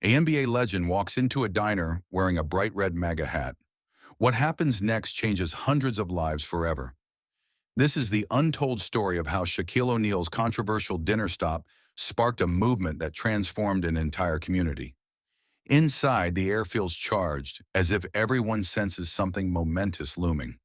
A NBA legend walks into a diner wearing a bright red MAGA hat. What happens next changes hundreds of lives forever. This is the untold story of how Shaquille O'Neal's controversial dinner stop sparked a movement that transformed an entire community. Inside, the air feels charged, as if everyone senses something momentous looming.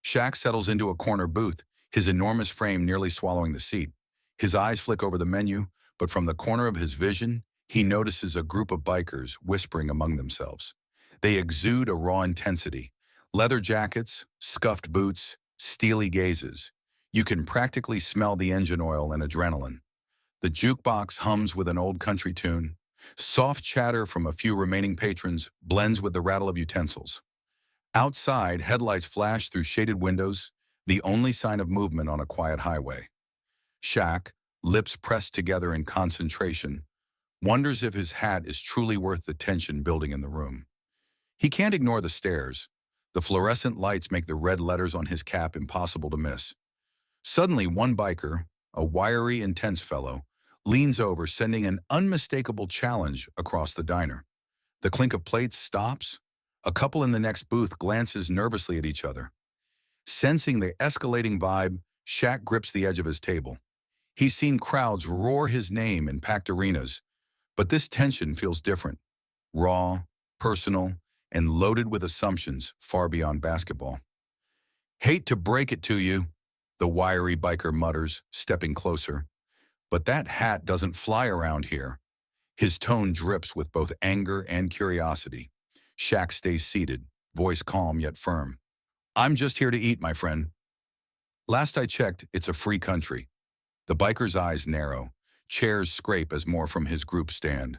Shaq settles into a corner booth, his enormous frame nearly swallowing the seat. His eyes flick over the menu, but from the corner of his vision, he notices a group of bikers whispering among themselves. They exude a raw intensity. Leather jackets, scuffed boots, steely gazes. You can practically smell the engine oil and adrenaline. The jukebox hums with an old country tune. Soft chatter from a few remaining patrons blends with the rattle of utensils. Outside, headlights flash through shaded windows, the only sign of movement on a quiet highway. Shaq, lips pressed together in concentration, wonders if his hat is truly worth the tension building in the room. He can't ignore the stares. The fluorescent lights make the red letters on his cap impossible to miss. Suddenly, one biker, a wiry, intense fellow, leans over, sending an unmistakable challenge across the diner. The clink of plates stops. A couple in the next booth glances nervously at each other. Sensing the escalating vibe, Shaq grips the edge of his table. He's seen crowds roar his name in packed arenas, but this tension feels different. Raw, personal, and loaded with assumptions far beyond basketball. "Hate to break it to you," the wiry biker mutters, stepping closer. "But that hat doesn't fly around here." His tone drips with both anger and curiosity. Shaq stays seated, voice calm yet firm. "I'm just here to eat, my friend. Last I checked, it's a free country." The biker's eyes narrow. Chairs scrape as more from his group stand.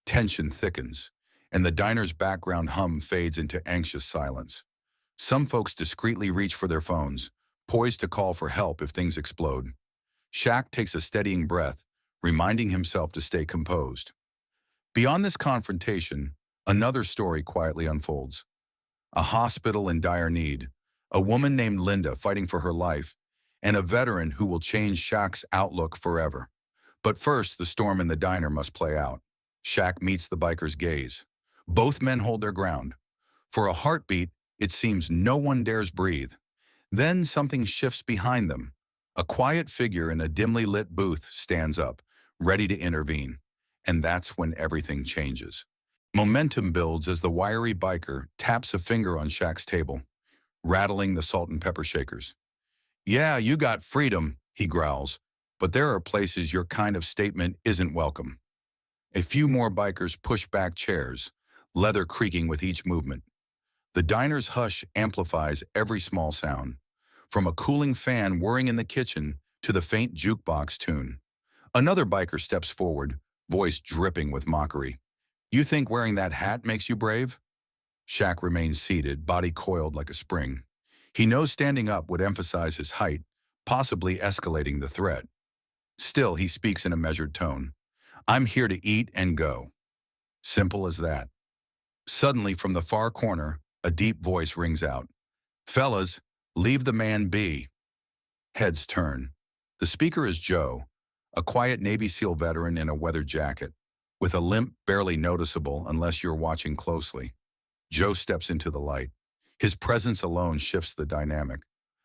Tension thickens, and the diner's background hum fades into anxious silence. Some folks discreetly reach for their phones, poised to call for help if things explode. Shaq takes a steadying breath, reminding himself to stay composed. Beyond this confrontation, another story quietly unfolds. A hospital in dire need, a woman named Linda fighting for her life, and a veteran who will change Shaq's outlook forever. But first, the storm in the diner must play out. Shaq meets the biker's gaze. Both men hold their ground. For a heartbeat, it seems no one dares breathe. Then something shifts behind them. A quiet figure in a dimly lit booth stands up, ready to intervene. And that's when everything changes. Momentum builds as the wiry biker taps a finger on Shaq's table, rattling the salt and pepper shakers. "Yeah, you got freedom," he growls, "but there are places your kind of statement isn't welcome." A few more bikers push back chairs, leather creaking with each movement. The diner's hush amplifies every small sound, from a cooling fan whirring in the kitchen to the faint jukebox tune. Another biker steps forward, voice dripping with mockery. "You think wearing that hat makes you brave?" Shaq remains seated, body coiled like a spring. He knows standing up would emphasize his height, possibly escalating the threat. Still, he speaks in a measured tone. "I'm here to eat and go." Simple as that. Suddenly, from the far corner, a deep voice rings out. "Fellas, leave the man be." Heads turn. The speaker is Joe, a quiet Navy SEAL veteran in a weathered jacket, with a limp barely noticeable unless you're watching closely. Joe steps into the light. His presence alone shifts the dynamic.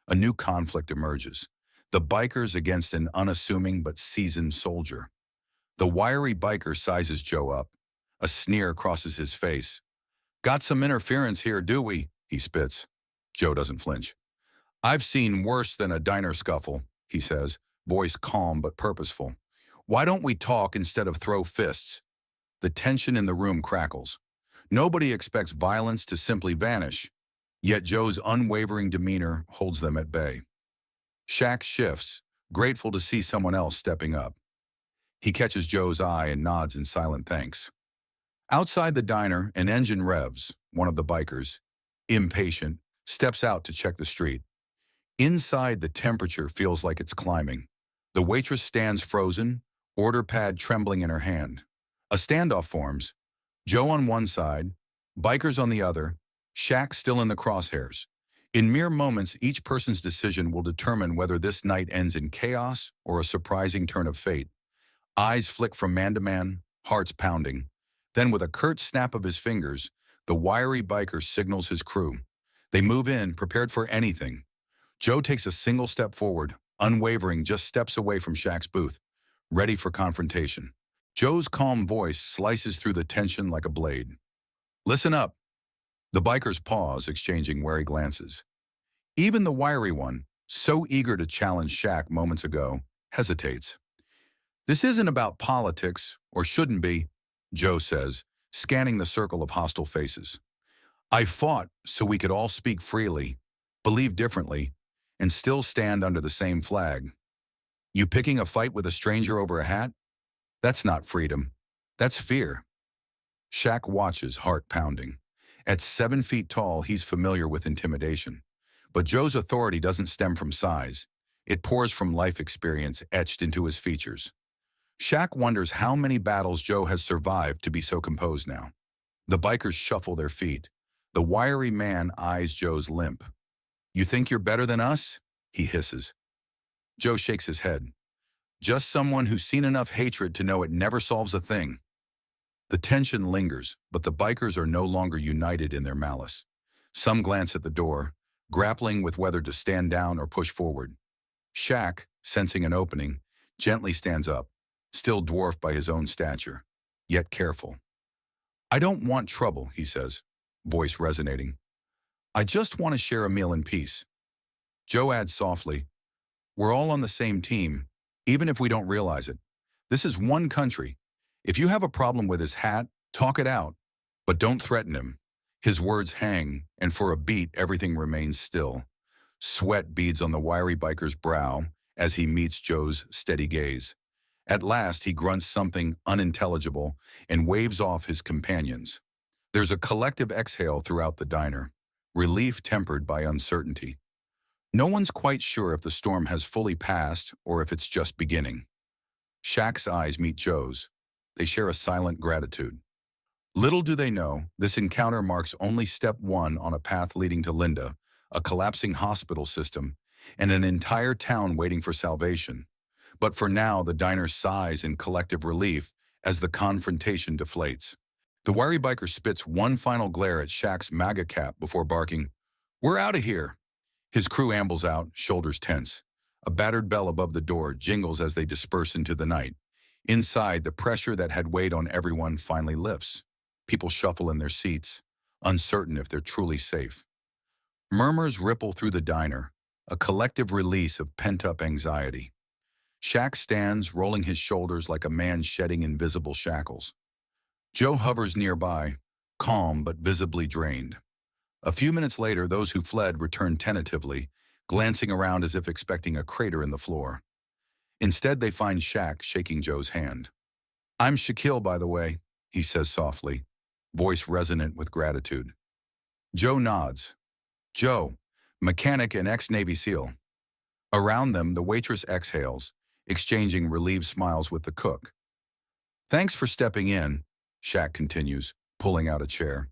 A new conflict emerges. The bikers against an unassuming but seasoned soldier. The wiry biker sizes Joe up. A sneer crosses his face. "Got some interference here, do we?" he spits. Joe doesn't flinch. "I've seen worse than a diner scuffle," he says, voice calm but purposeful. "Why don't we talk instead of throw fists?" The tension in the room crackles. Nobody expects violence to simply vanish, yet Joe's unwavering demeanor holds them at bay. Shaq shifts, grateful to see someone else stepping up. He catches Joe's eye and nods in silent thanks. Outside the diner, an engine revs. One of the bikers, impatient, steps out to check the street. Inside, the temperature feels like it's climbing. The waitress stands frozen, order pad trembling in her hand. A standoff forms. Joe on one side, bikers on the other, Shaq still in the crosshairs. In mere moments, each person's decision will determine whether this night ends in chaos or a surprising turn of fate. Eyes flick from man to man, hearts pounding. Then with a curt snap of his fingers, the wiry biker signals his crew. They move in, prepared for anything. Joe takes a single step forward, unwavering, just steps away from Shaq's booth, ready for confrontation. Joe's calm voice slices through the tension like a blade. Listen up. The bikers pause, exchanging wary glances. Even the wiry one, so eager to challenge Shaq moments ago, hesitates. This isn't about politics, or shouldn't be, Joe says, scanning the circle of hostile faces. I fought so we could all speak freely, believe differently, and still stand under the same flag. You picking a fight with a stranger over a hat? That's not freedom. That's fear. Shaq watches, heart pounding. At 7 feet tall, he's familiar with intimidation. But Joe's authority doesn't stem from size. It pours from life experience etched into his features. Shaq wonders how many battles Joe has survived to be so composed now. The bikers shuffle their feet. The wiry man eyes Joe's limp. You think you're better than us? He hisses. Joe shakes his head. Just someone who's seen enough hatred to know it never solves a thing. The tension lingers, but the bikers are no longer united in their malice. Some glance at the door, grappling with whether to stand down or push forward. Shaq, sensing an opening, gently stands up, still dwarfed by his own stature, yet careful. I don't want trouble, he says, voice resonating. I just want to share a meal in peace. Joe adds softly, we're all on the same team, even if we don't realize it. This is one country. If you have a problem with his hat, talk it out, but don't threaten him. His words hang, and for a beat, everything remains still. Sweat beads on the wiry biker's brow as he meets Joe's steady gaze. At last, he grunts something unintelligible and waves off his companions. There's a collective exhale throughout the diner, relief tempered by uncertainty. No one's quite sure if the storm has fully passed or if it's just beginning. Shaq's eyes meet Joe's. They share a silent gratitude. Little do they know, this encounter marks only step one on a path leading to Linda, a collapsing hospital system, and an entire town waiting for salvation. But for now, the diner sighs in collective relief as the confrontation deflates. The wiry biker spits one final glare at Shaq's MAGA cap before barking, "We're out of here." His crew ambles out, shoulders tense. A battered bell above the door jingles as they disperse into the night. Inside, the pressure that had weighed on everyone finally lifts. People shuffle in their seats, uncertain if they're truly safe. Murmurs ripple through the diner, a collective release of pent-up anxiety. Shaq stands, rolling his shoulders like a man shedding invisible shackles. Joe hovers nearby, calm but visibly drained. A few minutes later, those who fled return tentatively, glancing around as if expecting a crater in the floor. Instead, they find Shaq shaking Joe's hand. I'm Shaquille, by the way, he says softly, voice resonant with gratitude. Joe nods. Joe, mechanic and ex-Navy SEAL. Around them, the waitress exhales, exchanging relieved smiles with the cook. Thanks for stepping in, Shaq continues, pulling out a chair.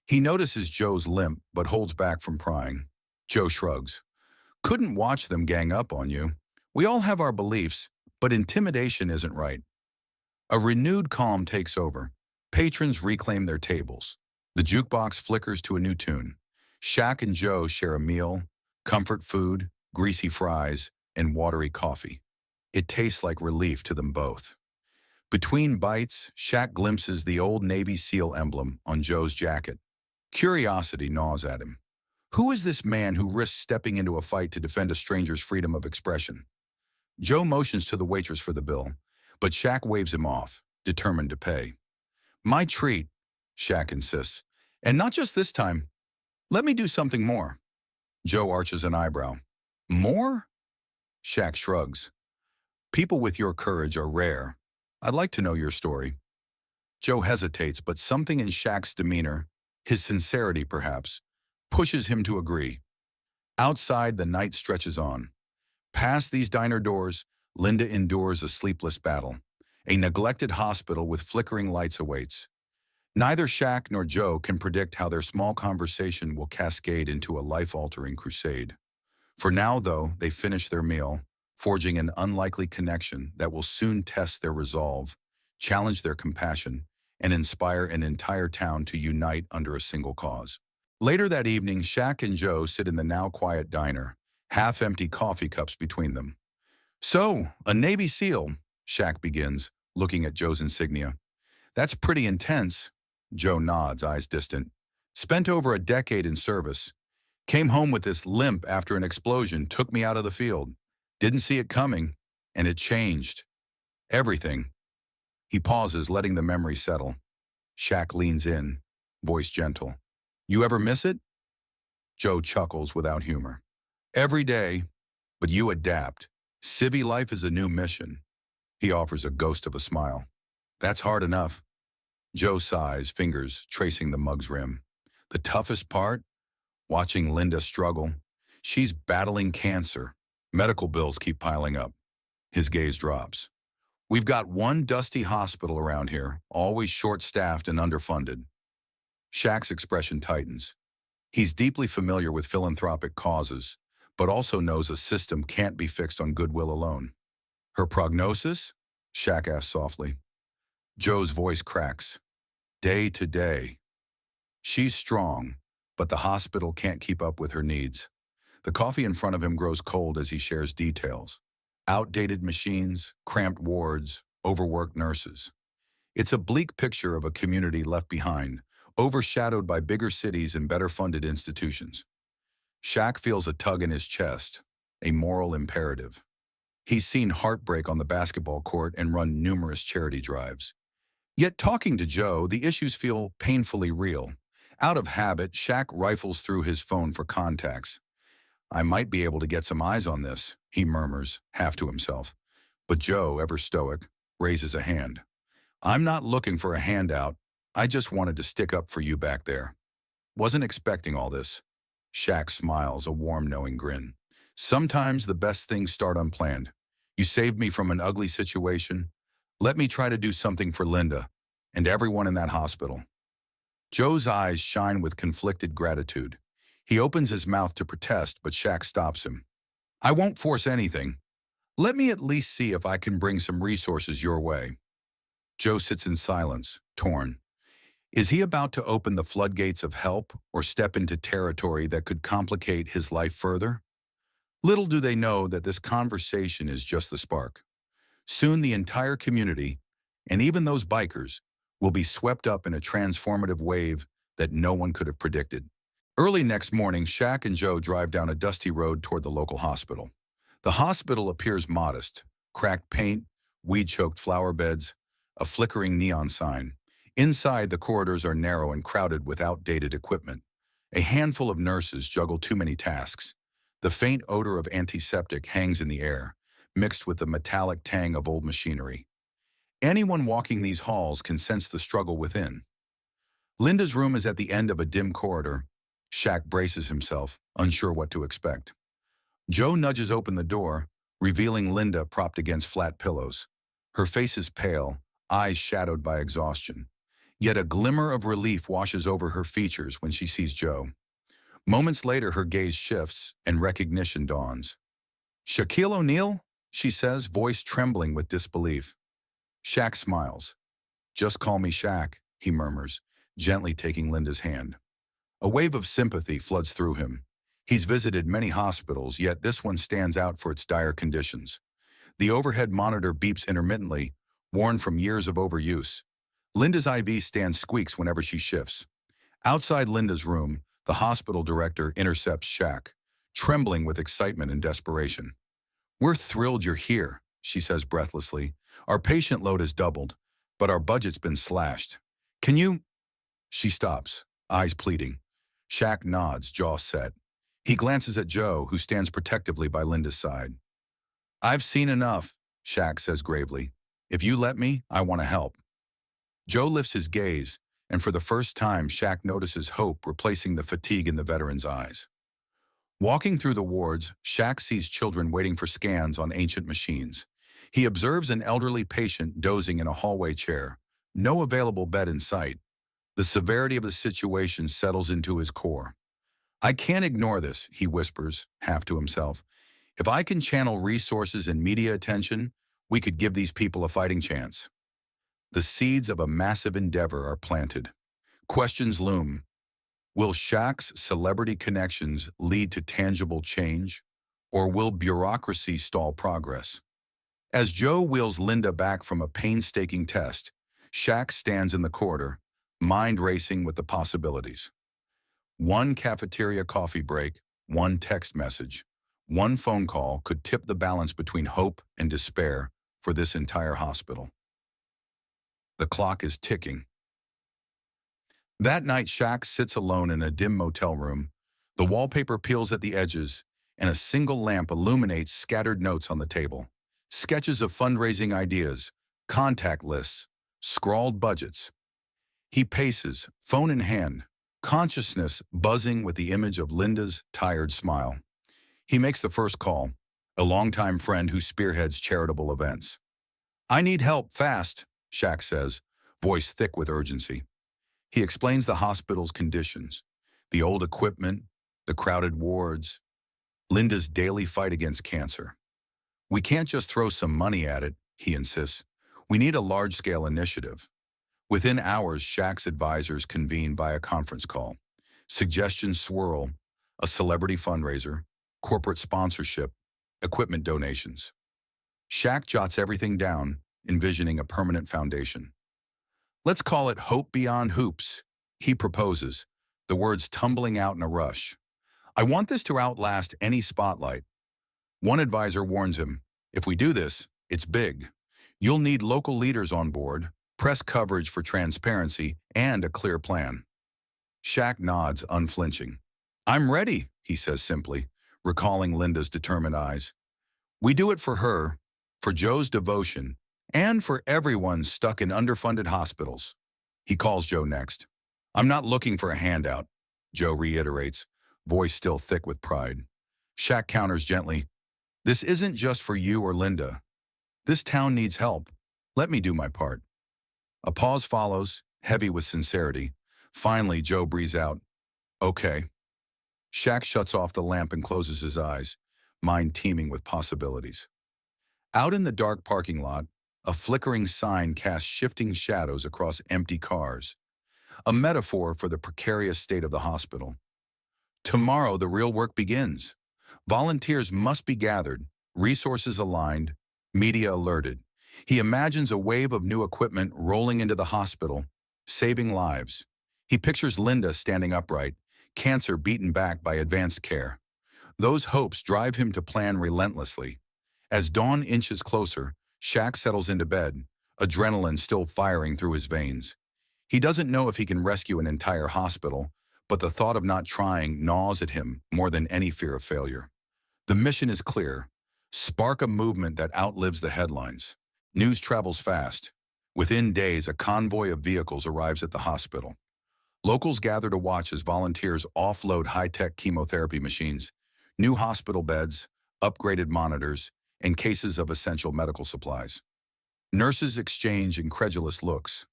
He notices Joe's limp, but holds back from prying. Joe shrugs. Couldn't watch them gang up on you. We all have our beliefs, but intimidation isn't right. A renewed calm takes over. Patrons reclaim their tables. The jukebox flickers to a new tune. Shaq and Joe share a meal, comfort food, greasy fries, and watery coffee. It tastes like relief to them both. Between bites, Shaq glimpses the old Navy SEAL emblem on Joe's jacket. Curiosity gnaws at him. Who is this man who risks stepping into a fight to defend a stranger's freedom of expression? Joe motions to the waitress for the bill, but Shaq waves him off, determined to pay. My treat, Shaq insists. And not just this time. Let me do something more. Joe arches an eyebrow. More? Shaq shrugs. People with your courage are rare. I'd like to know your story. Joe hesitates, but something in Shaq's demeanor, his sincerity perhaps, pushes him to agree. Outside, the night stretches on. Past these diner doors, Linda endures a sleepless battle. A neglected hospital with flickering lights awaits. Neither Shaq nor Joe can predict how their small conversation will cascade into a life-altering crusade. For now, though, they finish their meal, forging an unlikely connection that will soon test their resolve, challenge their compassion, and inspire an entire town to unite under a single cause. Later that evening, Shaq and Joe sit in the now quiet diner, half-empty coffee cups between them. "So, a Navy SEAL," Shaq begins, looking at Joe's insignia. "That's pretty intense." Joe nods, eyes distant. "Spent over a decade in service. Came home with this limp after an explosion took me out of the field. Didn't see it coming, and it changed. Everything." He pauses, letting the memory settle. Shaq leans in, voice gentle. "You ever miss it?" Joe chuckles without humor. "Every day, but you adapt. Civvy life is a new mission." He offers a ghost of a smile. "That's hard enough." Joe sighs, fingers tracing the mug's rim. "The toughest part? Watching Linda struggle. She's battling cancer. Medical bills keep piling up." His gaze drops. "We've got one dusty hospital around here, always short-staffed and underfunded." Shaq's expression tightens. He's deeply familiar with philanthropic causes, but also knows a system can't be fixed on goodwill alone. "Her prognosis?" Shaq asks softly. Joe's voice cracks. "Day to day. She's strong, but the hospital can't keep up with her needs." The coffee in front of him grows cold as he shares details. Outdated machines, cramped wards, overworked nurses. It's a bleak picture of a community left behind, overshadowed by bigger cities and better-funded institutions. Shaq feels a tug in his chest, a moral imperative. He's seen heartbreak on the basketball court and run numerous charity drives. Yet talking to Joe, the issues feel painfully real. Out of habit, Shaq rifles through his phone for contacts. "I might be able to get some eyes on this," he murmurs, half to himself. But Joe, ever stoic, raises a hand. "I'm not looking for a handout. I just wanted to stick up for you back there." "Wasn't expecting all this." Shaq smiles, a warm, knowing grin. "Sometimes the best things start unplanned. You saved me from an ugly situation. Let me try to do something for Linda and everyone in that hospital." Joe's eyes shine with conflicted gratitude. He opens his mouth to protest, but Shaq stops him. "I won't force anything. Let me at least see if I can bring some resources your way." Joe sits in silence, torn. Is he about to open the floodgates of help or step into territory that could complicate his life further? Little do they know that this conversation is just the spark. Soon the entire community, and even those bikers, will be swept up in a transformative wave that no one could have predicted. Early next morning, Shaq and Joe drive down a dusty road toward the local hospital. The hospital appears modest: cracked paint, weed-choked flower beds, a flickering neon sign. Inside, the corridors are narrow and crowded with outdated equipment. A handful of nurses juggle too many tasks. The faint odor of antiseptic hangs in the air, mixed with the metallic tang of old machinery. Anyone walking these halls can sense the struggle within. Linda's room is at the end of a dim corridor. Shaq braces himself, unsure what to expect. Joe nudges open the door, revealing Linda propped against flat pillows. Her face is pale, eyes shadowed by exhaustion. Yet a glimmer of relief washes over her features when she sees Joe. Moments later, her gaze shifts and recognition dawns. "Shaquille O'Neal?" she says, voice trembling with disbelief. Shaq smiles. "Just call me Shaq," he murmurs, gently taking Linda's hand. A wave of sympathy floods through him. He's visited many hospitals, yet this one stands out for its dire conditions. The overhead monitor beeps intermittently, worn from years of overuse. Linda's IV stand squeaks whenever she shifts. Outside Linda's room, the hospital director intercepts Shaq, trembling with excitement and desperation. "We're thrilled you're here," she says breathlessly. "Our patient load has doubled, but our budget's been slashed. Can you—" She stops, eyes pleading. Shaq nods, jaw set. He glances at Joe, who stands protectively by Linda's side. "I've seen enough," Shaq says gravely. "If you let me, I want to help." Joe lifts his gaze, and for the first time, Shaq notices hope replacing the fatigue in the veteran's eyes. Walking through the wards, Shaq sees children waiting for scans on ancient machines. He observes an elderly patient dozing in a hallway chair, no available bed in sight. The severity of the situation settles into his core. "I can't ignore this," he whispers, half to himself. "If I can channel resources and media attention, we could give these people a fighting chance." The seeds of a massive endeavor are planted. Questions loom. Will Shaq's celebrity connections lead to tangible change, or will bureaucracy stall progress? As Joe wheels Linda back from a painstaking test, Shaq stands in the corridor, mind racing with the possibilities. One cafeteria coffee break, one text message, one phone call could tip the balance between hope and despair for this entire hospital. The clock is ticking. That night, Shaq sits alone in a dim motel room. The wallpaper peels at the edges, and a single lamp illuminates scattered notes on the table. Sketches of fundraising ideas, contact lists, scrawled budgets. He paces, phone in hand, consciousness buzzing with the image of Linda's tired smile. He makes the first call, a longtime friend who spearheads charitable events. "I need help, fast," Shaq says, voice thick with urgency. He explains the hospital's conditions, the old equipment, the crowded wards, Linda's daily fight against cancer. "We can't just throw some money at it," he insists. "We need a large-scale initiative." Within hours, Shaq's advisors convene via conference call. Suggestions swirl: a celebrity fundraiser, corporate sponsorship, equipment donations. Shaq jots everything down, envisioning a permanent foundation. "Let's call it Hope Beyond Hoops," he proposes, the words tumbling out in a rush. "I want this to outlast any spotlight." One advisor warns him, "If we do this, it's big. You'll need local leaders on board, press coverage for transparency, and a clear plan." Shaq nods, unflinching. "I'm ready," he says simply, recalling Linda's determined eyes. "We do it for her, for Joe's devotion, and for everyone stuck in underfunded hospitals." He calls Joe next. "I'm not looking for a handout," Joe reiterates, voice still thick with pride. Shaq counters gently, "This isn't just for you or Linda. This town needs help. Let me do my part." A pause follows, heavy with sincerity. Finally, Joe breathes out, "Okay." Shaq shuts off the lamp and closes his eyes, mind teeming with possibilities. Out in the dark parking lot, a flickering sign casts shifting shadows across empty cars, a metaphor for the precarious state of the hospital. Tomorrow, the real work begins. Volunteers must be gathered, resources aligned, media alerted. He imagines a wave of new equipment rolling into the hospital, saving lives. He pictures Linda standing upright, cancer beaten back by advanced care. Those hopes drive him to plan relentlessly. As dawn inches closer, Shaq settles into bed, adrenaline still firing through his veins. He doesn't know if he can rescue an entire hospital, but the thought of not trying gnaws at him more than any fear of failure. The mission is clear: spark a movement that outlives the headlines. News travels fast. Within days, a convoy of vehicles arrives at the hospital. Locals gather to watch as volunteers offload high-tech chemotherapy machines, new hospital beds, upgraded monitors, and cases of essential medical supplies. Nurses exchange incredulous looks.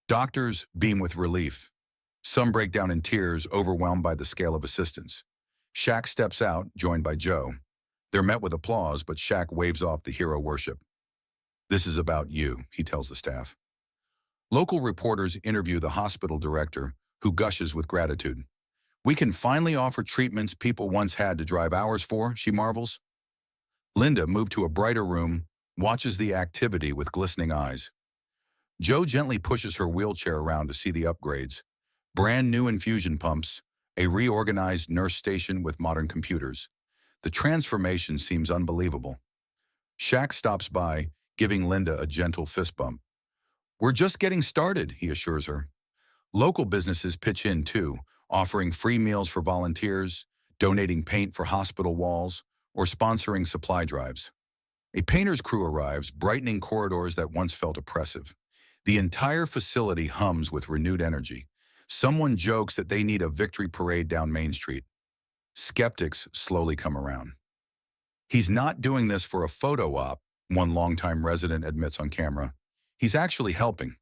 Doctors beam with relief. Some break down in tears, overwhelmed by the scale of assistance. Shaq steps out, joined by Joe. They're met with applause, but Shaq waves off the hero worship. "This is about you," he tells the staff. Local reporters interview the hospital director, who gushes with gratitude. "We can finally offer treatments people once had to drive hours for," she marvels. Linda, moved to a brighter room, watches the activity with glistening eyes. Joe gently pushes her wheelchair around to see the upgrades. Brand new infusion pumps, a reorganized nurse station with modern computers. The transformation seems unbelievable. Shaq stops by, giving Linda a gentle fist bump. "We're just getting started," he assures her. Local businesses pitch in too, offering free meals for volunteers, donating paint for hospital walls, or sponsoring supply drives. A painter's crew arrives, brightening corridors that once felt oppressive. The entire facility hums with renewed energy. Someone jokes that they need a victory parade down Main Street. Skeptics slowly come around. "He's not doing this for a photo op," one longtime resident admits on camera. "He's actually helping."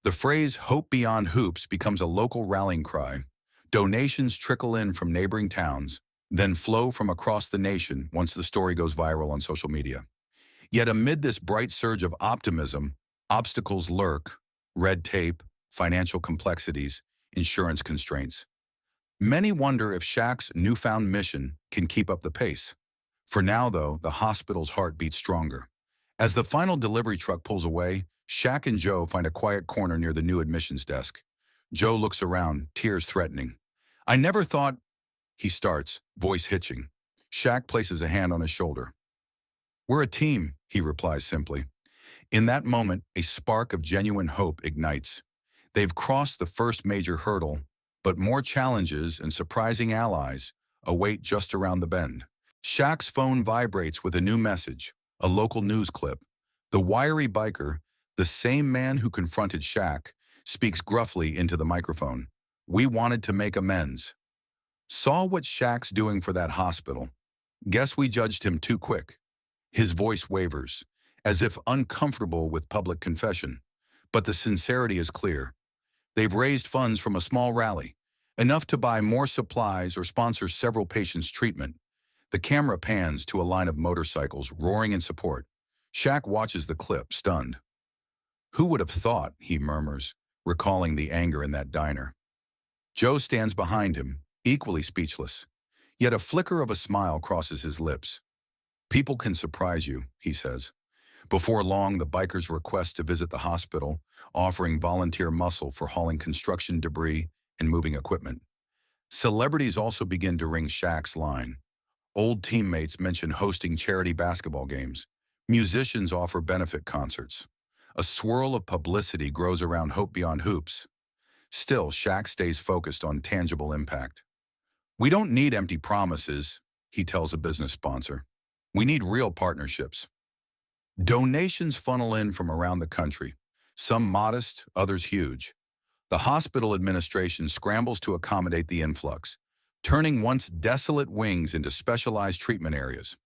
The phrase "Hope Beyond Hoops" becomes a local rallying cry. Donations trickle in from neighboring towns, then flow from across the nation once the story goes viral on social media. Yet amid this bright surge of optimism, Obstacles lurk: red tape, financial complexities, insurance constraints. Many wonder if Shaq's newfound mission can keep up the pace. For now, though, the hospital's heart beats stronger. As the final delivery truck pulls away, Shaq and Joe find a quiet corner near the new admissions desk. Joe looks around, tears threatening. "I never thought," he starts, voice hitching. Shaq places a hand on his shoulder. "We're a team," he replies simply. In that moment, a spark of genuine hope ignites. They've crossed the first major hurdle, but more challenges and surprising allies await just around the bend. Shaq's phone vibrates with a new message, a local news clip. The wiry biker, the same man who confronted Shaq, speaks gruffly into the microphone. "We wanted to make amends. Saw what Shaq's doing for that hospital. Guess we judged him too quick." His voice wavers, as if uncomfortable with public confession. But the sincerity is clear. They've raised funds from a small rally, enough to buy more supplies or sponsor several patients' treatment. The camera pans to a line of motorcycles roaring in support. Shaq watches the clip, stunned. "Who would have thought," he murmurs, recalling the anger in that diner. Joe stands behind him, equally speechless. Yet a flicker of a smile crosses his lips. "People can surprise you," he says. Before long, the bikers request to visit the hospital, offering volunteer muscle for hauling construction debris and moving equipment. Celebrities also begin to ring Shaq's line. Old teammates mention hosting charity basketball games. Musicians offer benefit concerts. A swirl of publicity grows around Hope Beyond Hoops. Still, Shaq stays focused on tangible impact. "We don't need empty promises," he tells a business sponsor. "We need real partnerships." Donations funnel in from around the country, some modest, others huge. The hospital administration scrambles to accommodate the influx, turning once desolate wings into specialized treatment areas.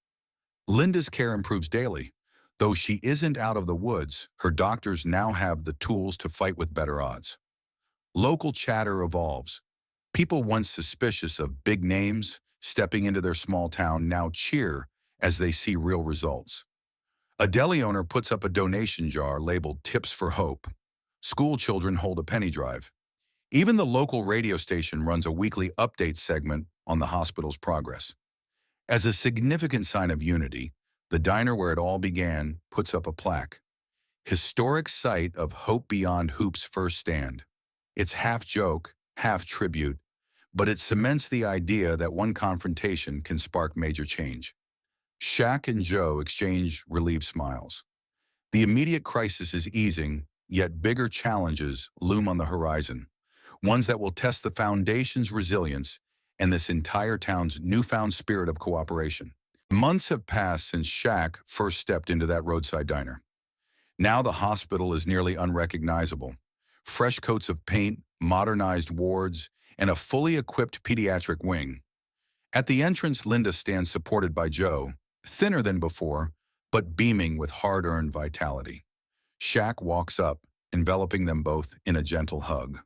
Linda's care improves daily. Though she isn't out of the woods, her doctors now have the tools to fight with better odds. Local chatter evolves. People once suspicious of big names stepping into their small town now cheer as they see real results. A deli owner puts up a donation jar labeled "Tips for Hope." School children hold a penny drive. Even the local radio station runs a weekly update segment on the hospital's progress. As a significant sign of unity, the diner where it all began puts up a plaque. Historic site of Hope Beyond Hoops' first stand. It's half joke, half tribute, but it cements the idea that one confrontation can spark major change. Shaq and Joe exchange relieved smiles. The immediate crisis is easing, yet bigger challenges loom on the horizon, ones that will test the foundation's resilience and this entire town's newfound spirit of cooperation. Months have passed since Shaq first stepped into that roadside diner. Now the hospital is nearly unrecognizable. Fresh coats of paint, modernized wards, and a fully equipped pediatric wing. At the entrance, Linda stands supported by Joe, thinner than before, but beaming with hard-earned vitality. Shaq walks up, enveloping them both in a gentle hug.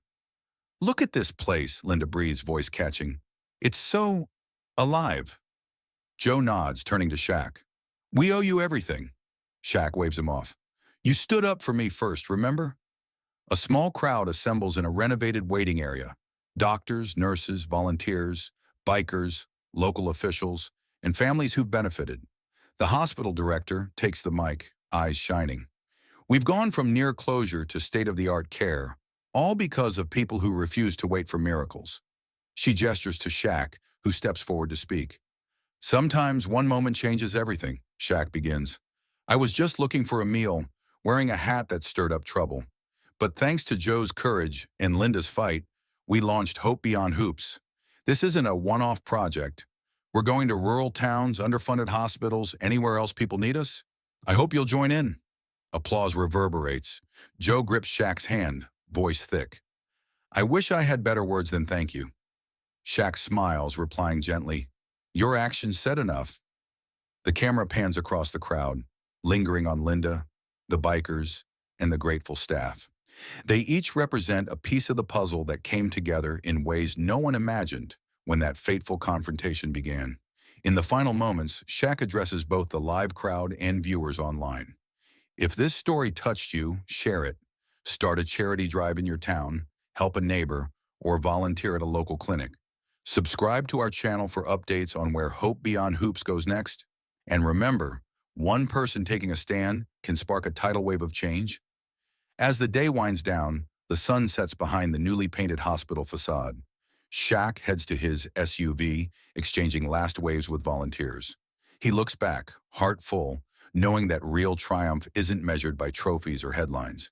"Look at this place," Linda breathes, voice catching. "It's so alive." Joe nods, turning to Shaq. "We owe you everything." Shaq waves him off. "You stood up for me first, remember?" A small crowd assembles in a renovated waiting area. Doctors, nurses, volunteers, bikers, local officials, and families who've benefited. The hospital director takes the mic, eyes shining. "We've gone from near closure to state-of-the-art care, all because of people who refuse to wait for miracles." She gestures to Shaq, who steps forward to speak. "Sometimes one moment changes everything," Shaq begins. "I was just looking for a meal, wearing a hat that stirred up trouble. But thanks to Joe's courage and Linda's fight, we launched Hope Beyond Hoops. This isn't a one-off project. We're going to rural towns, underfunded hospitals, anywhere else people need us. I hope you'll join in." Applause reverberates. Joe grips Shaq's hand, voice thick. "I wish I had better words than thank you." Shaq smiles, replying gently, "Your actions said enough." The camera pans across the crowd, lingering on Linda, the bikers, and the grateful staff. They each represent a piece of the puzzle that came together in ways no one imagined when that fateful confrontation began. In the final moments, Shaq addresses both the live crowd and viewers online. If this story touched you, share it. Start a charity drive in your town, help a neighbor, or volunteer at a local clinic. Subscribe to our channel for updates on where Hope Beyond Hoops goes next. And remember, one person taking a stand can spark a tidal wave of change. As the day winds down, the sun sets behind the newly painted hospital facade. Shaq heads to his SUV, exchanging last waves with volunteers. He looks back, heart full, knowing that real triumph isn't measured by trophies or headlines.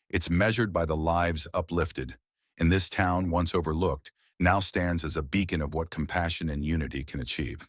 It's measured by the lives uplifted. In this town, once overlooked, now stands as a beacon of what compassion and unity can achieve.